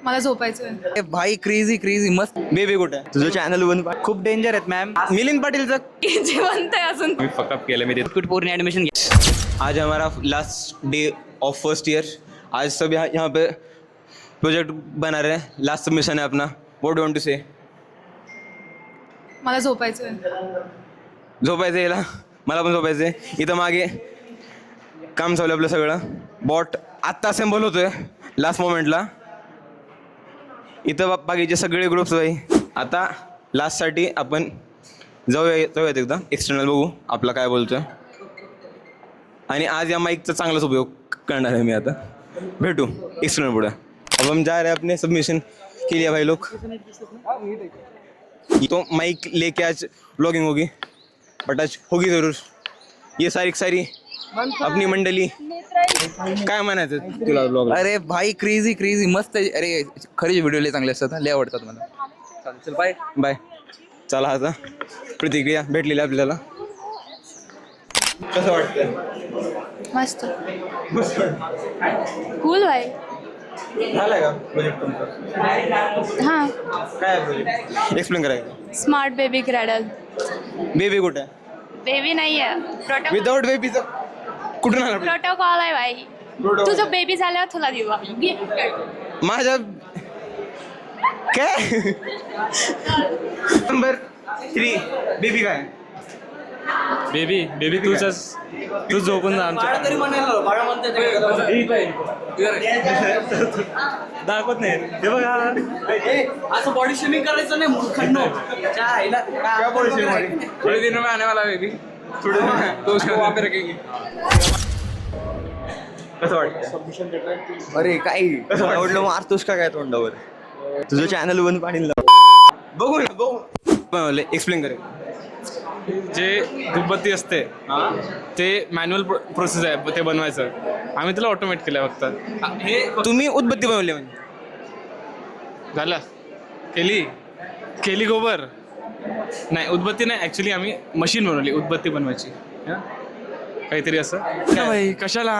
मला झोपायचंय. भाई crazy crazy मस्त. बेबी कुठे तुझं चॅनल वन खूप डेंजर आहेत मॅम. मिलिंद पाटीलचं जिवंत आहे अजून. मी फकअप केलं मी पूर्ण एडमिशन. आज हमारा last day of first year. आज सब यहाँ पे प्रोजेक्ट बना रहे हैं. लास्ट सबमिशन है अपना. व्हाट डू वांट टू से? मला झोपायचंय. झोपायचं याला. मला पण झोपायचं आहे. इथं मागे काम चालू आपलं सगळं. बॉट आत्ता असेंबल होतोय लास्ट मोमेंटला. इथं बाकीचे सगळे ग्रुप्स आहे. आता लास्टसाठी आपण जाऊयात एकदा एक्सटर्नल बघू आपला काय बोलतोय. आणि आज या माईकचा चांगलाच उपयोग करणार आहे मी. आता भेटू एक्सटर्नल पुढे. अब हम जा रहे हैं अपने सबमिशन के लिए भाई लोग. तो माइक लेके आज व्लॉगिंग होगी बट आज होगी जरूर. ये सारी अपनी मंडली. काय म्हणायचं तुला ब्लॉग? अरे भाई क्रेझी क्रेझी मस्त. अरे खरेच व्हिडिओ लय चांगले असतात. लय आवडतात मला. चल बाय बाय. चला आता प्रतिक्रिया भेटलेली आपल्याला. कसं वाटतं? मस्त. कूल भाई. झालं का प्रोजेक्ट तुमचा? हां. काय प्रोजेक्ट एक्सप्लेन करायचं? Smart baby cradle. बेबी कुठे? बेबी नाही आहे. विदाउट बेबीचं कुठून आला? प्रोटोकॉल आहे भाई. तुझं बेबी झाल्यावर तुला देऊ आम्ही. माझ्या काय नंबर 3 बेबी काय? बेबी तू झोपून जा आमच्या. दाखवत नाही हे बघा. असं बॉडी शेमिंग करायचं नाही मूर्खांनो. क्या बॉडी शेमिंग? थोडे दिन में आने वाला बेबी. थोडे तो उसको वहाँ पे रखेंगे. कसं वाटतं? अरे काय कसं आवडलं? मारतोस का काय तोंडावर? तुझं चॅनल वन पाणी बघू ना बघू. एक्सप्लेन करेल. जे धूपबत्ती असते ते मॅन्युअल प्रोसेस आहे ते बनवायचं. आम्ही त्याला ऑटोमेट केलं फक्त. हे तुम्ही उदबत्ती बनवली म्हणजे? झालं केली गोबर नाही उदबत्ती नाही. ॲक्च्युली आम्ही मशीन बनवली उदबत्ती बनवायची. काहीतरी असं कशाला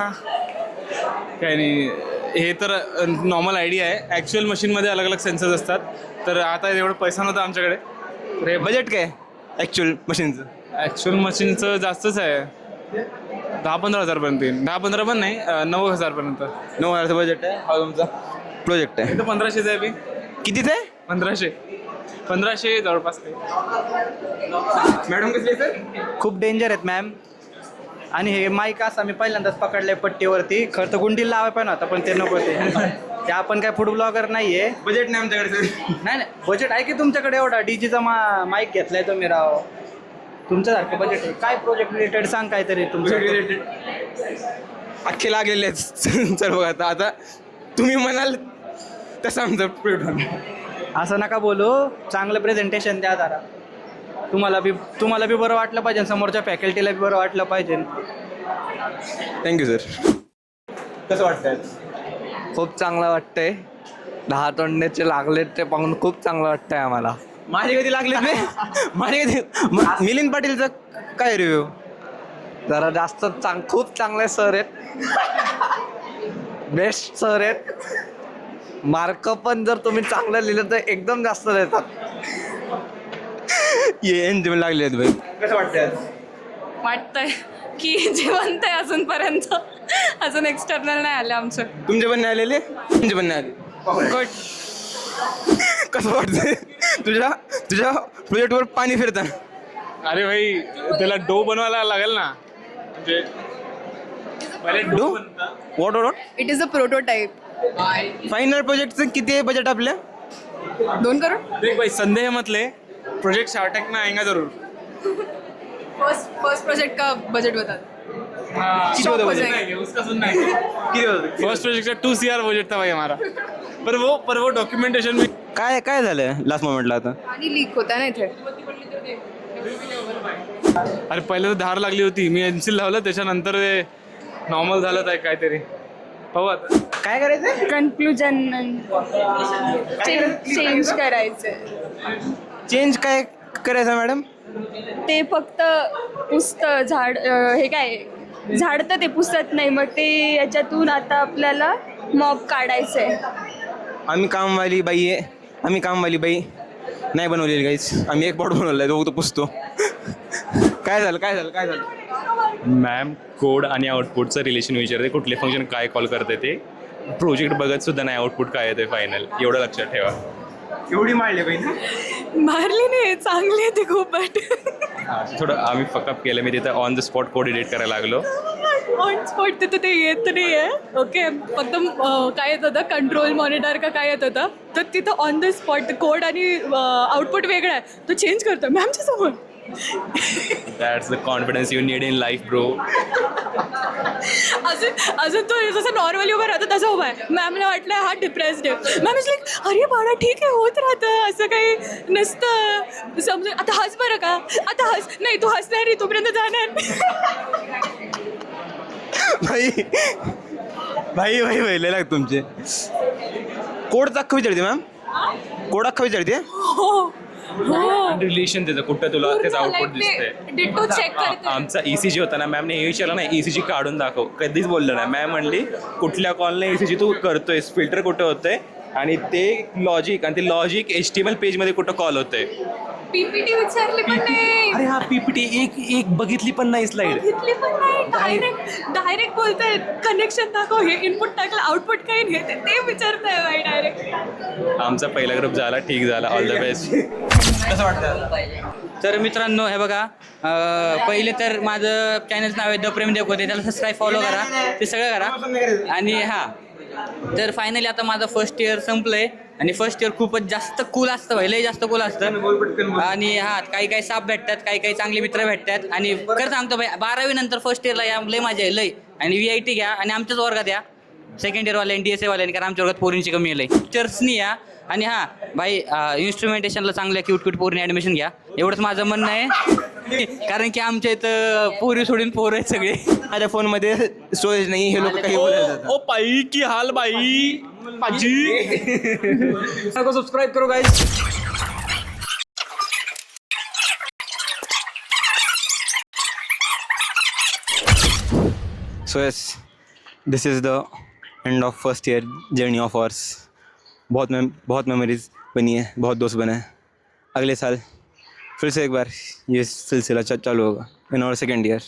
काय नाही. हे तर नॉर्मल आयडिया आहे. ॲक्च्युअल मशीनमध्ये अलग अलग सेन्सर्स असतात. तर आता एवढं पैसा नव्हता आमच्याकडे. रे बजेट काय ॲक्च्युअल मशीनचं? ॲक्च्युअल मशीनचं जास्तच आहे. 10-15 हजारपर्यंत येईल. 10-15 पण नाही 9 हजारपर्यंत. 9,000चं बजेट आहे हा तुमचा प्रोजेक्ट आहे. इथं 1500चं आहे बी. कितीच आहे? 1500 जवळपास ते. मॅडम कसले सर? खूप डेंजर आहेत मॅम. आणि हे माईक असं मी पहिल्यांदाच पकडलंय पट्टीवरती. खरं तर गुंडीला लावाय पण होता पण ते नको ते आपण काय फूड ब्लॉगर नाहीये. बजेट नाही आमच्याकडे सर. नाही बजेट आहे की तुमच्याकडे एवढा डीजीचा माईक घेतलाय तुम्ही राव. तुमच्यासारखं बजेट आहे. काय प्रोजेक्ट रिलेटेड सांग काहीतरी तुमचं रिलेटेड अख्खे लागलेले आहेत सर. बघा आता तुम्ही म्हणाल तसं आमचं प्रोजेक्ट. असं नका बोलू. चांगलं प्रेझेंटेशन द्या जरा. तुम्हाला बी बरं वाटलं पाहिजे. समोरच्या फॅकल्टीला बी बरं वाटलं पाहिजे. Thank you sir. कसं वाटतंय? खूप चांगलं वाटतंय. 10 तोंड्याचे लागलेत ते पाहून खूप चांगलं वाटतंय आम्हाला. माझे कधी लागले ते? माझे कधी? मिलिंद पाटीलचा काय रिव्ह्यू? जरा जास्त खूप चांगले सर आहेत. बेस्ट सर आहेत. मार्क पण जर तुम्ही चांगलं लिहिलं तर एकदम जास्त देतात. ये लागले आहेत भाई. कसं वाटतंय? वाटतंय की जिवंत आहे अजूनपर्यंत. अजून एक्सटर्नल नाही आले आमचं. तुमचे पण नाही आलेले? तुमचे पण नाही आले. गुड. कसं वाटतंय तुझ्या प्रोजेक्टवर पाणी फिरतं. अरे भाई त्याला डो बनवायला लागेल ना. म्हणजे पहिले डो बनता. What it is a prototype. Final प्रोजेक्टचं किती आहे बजेट आपल्या? 2 करोड. देख भाई संदेह मत ले. प्रोजेक्ट शार्क टैंक में आएगा जरूर. फर्स्ट प्रोजेक्ट का बजट बता. किती होतं बजेट? नहीं, उसका सुनना है. किती होतं? फर्स्ट प्रोजेक्ट का 2 CR बजट था भाई हमारा. पर वो डॉक्यूमेंटेशन में काय झालं लास्ट मोमेंटला आता? आणि लीक होता ना इथे. अरे पहिले तर धार लागली होती. मी एन्सिल लावलं त्याच्यानंतर नॉर्मल झालं काय काहीतरी. पाहू आता काय करायचं? कन्क्लुजन चेंज करायचं. चेंज काय करायचं मॅडम? ते फक्त पुसतं झाड. हे काय झाडतं ते पुसत नाही. मग ते याच्यातून आता आपल्याला मॉब काढायचं आहे. आम्ही कामवाली बाई आहे, आम्ही कामवाली बाई नाही बनवलेली काहीच, आम्ही एक पॉट बनवला आहे, तो फक्त पुसतो. काय झालं मॅम कोड आणि आउटपुटचं रिलेशन विचारते, कुठले फंक्शन काय कॉल करते ते. प्रोजेक्ट बघत सुद्धा नाही आउटपुट काय येते फायनल, एवढं लक्षात ठेवा. एवढी मारले बाई ना. मारली नाही, चांगली ते खूप बट थोडं आम्ही फकअप केलं, मी तिथं on the spot code edit करायला लागलो. ऑन स्पॉट तिथं ते येत नाही आहे. ओके, फक्त काय येत होतं, कंट्रोल मॉनिटर का काय येत होतं, तर तिथं ऑन द स्पॉट कोड आणि आउटपुट वेगळा आहे, तो चेंज करतो मॅमच्या समोर. That's the confidence you need in life bro. अजून तो जसं नॉर्मली उभा राहतो तसं उभा आहे. मॅमला वाटलं हा डिप्रेस्ड आहे. मॅम इज लाईक अरे बाळा ठीक आहे, होत राहतं, असं काही नसतं, समजून आता हस बरं का, आता हस नाही, तू हसणार नाही तोपर्यंत जाणार. भाई लय लागत तुमचे. कोड अख्खा विचारते मॅम, कोड अख्खा विचारते. हो रिलेशन त्याचं कुठं तुला त्याचं आउटपुट दिसतंय. डिटो चेक करते. आमचा ECG होता ना, मॅमने हे विचारलं नाही ECG काढून दाखव, कधीच बोललं नाही. मॅम म्हणली कुठल्या कॉलने ECG तू करतोयस, फिल्टर कुठं होतंय आणि ते लॉजिक, आणि ते लॉजिक HTML पेजमध्ये कुठं कॉल होतंय. पीपीटी विचारली पण नाही, अरे हा PPT एक बघितली पण नाही स्लाइड. घेतली पण नाही. डायरेक्ट बोलताय कनेक्शन दाखव, हे इनपुट टाकलं आउटपुट काय हे ते विचारताय बाई डायरेक्ट. आमचा पहिला ग्रुप झाला, ठीक झाला, ऑल द बेस्ट. कसं वाटतं? तर मित्रांनो हे बघा, पहिले तर माझं चॅनलचं नाव आहे द प्रेम देव होते, त्याला सबस्क्राईब फॉलो करा, ते सगळं करा. आणि तर फायनली आता माझं फर्स्ट इयर संपलंय आणि फर्स्ट इयर खूपच जास्त कूल असतं भाई, लय जास्त कूल असतं. आणि काही साप भेटतात, काही चांगले मित्र भेटतात. आणि खरं सांगतो भाई, 12वी नंतर फर्स्ट इयरला या लय मजा आहे लय. आणि VIT घ्या आणि आमच्याच वर्गात या, सेकंड इयरवाले DSA वाल्याने, कारण आमच्या वर्गात पोरींची कमी आहे. टीचर्सनी या. आणि भाई इन्स्ट्रुमेंटेशनला चांगल्या क्यूट पोरीने ॲडमिशन घ्या, एवढंच माझं म्हणणं आहे. कारण की आमच्या इथं पोरी सोडून पोरं आहेत सगळे. माझ्या फोनमध्ये स्टोरेज नाही, हे लोक काही बोलायचं. ओ पाई की हाल बाई पाजी. सबस्क्राईब करो guys. So yes, this is the end of first year journey of ours. बहुत मेमोरीज बनी है, बहुत दोस्त बने हैं. अगले साल फिर से एक बार ये सिलसिला चालू होगा इन और second year,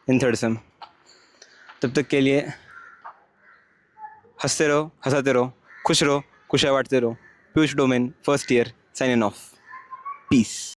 in third same. तब तक के लिए हंसते रहो, हंसाते रहो, खुश रहो, खुशियाँ बांटते रहो. पीयूष डोमेन, first year, sign in off. Piece.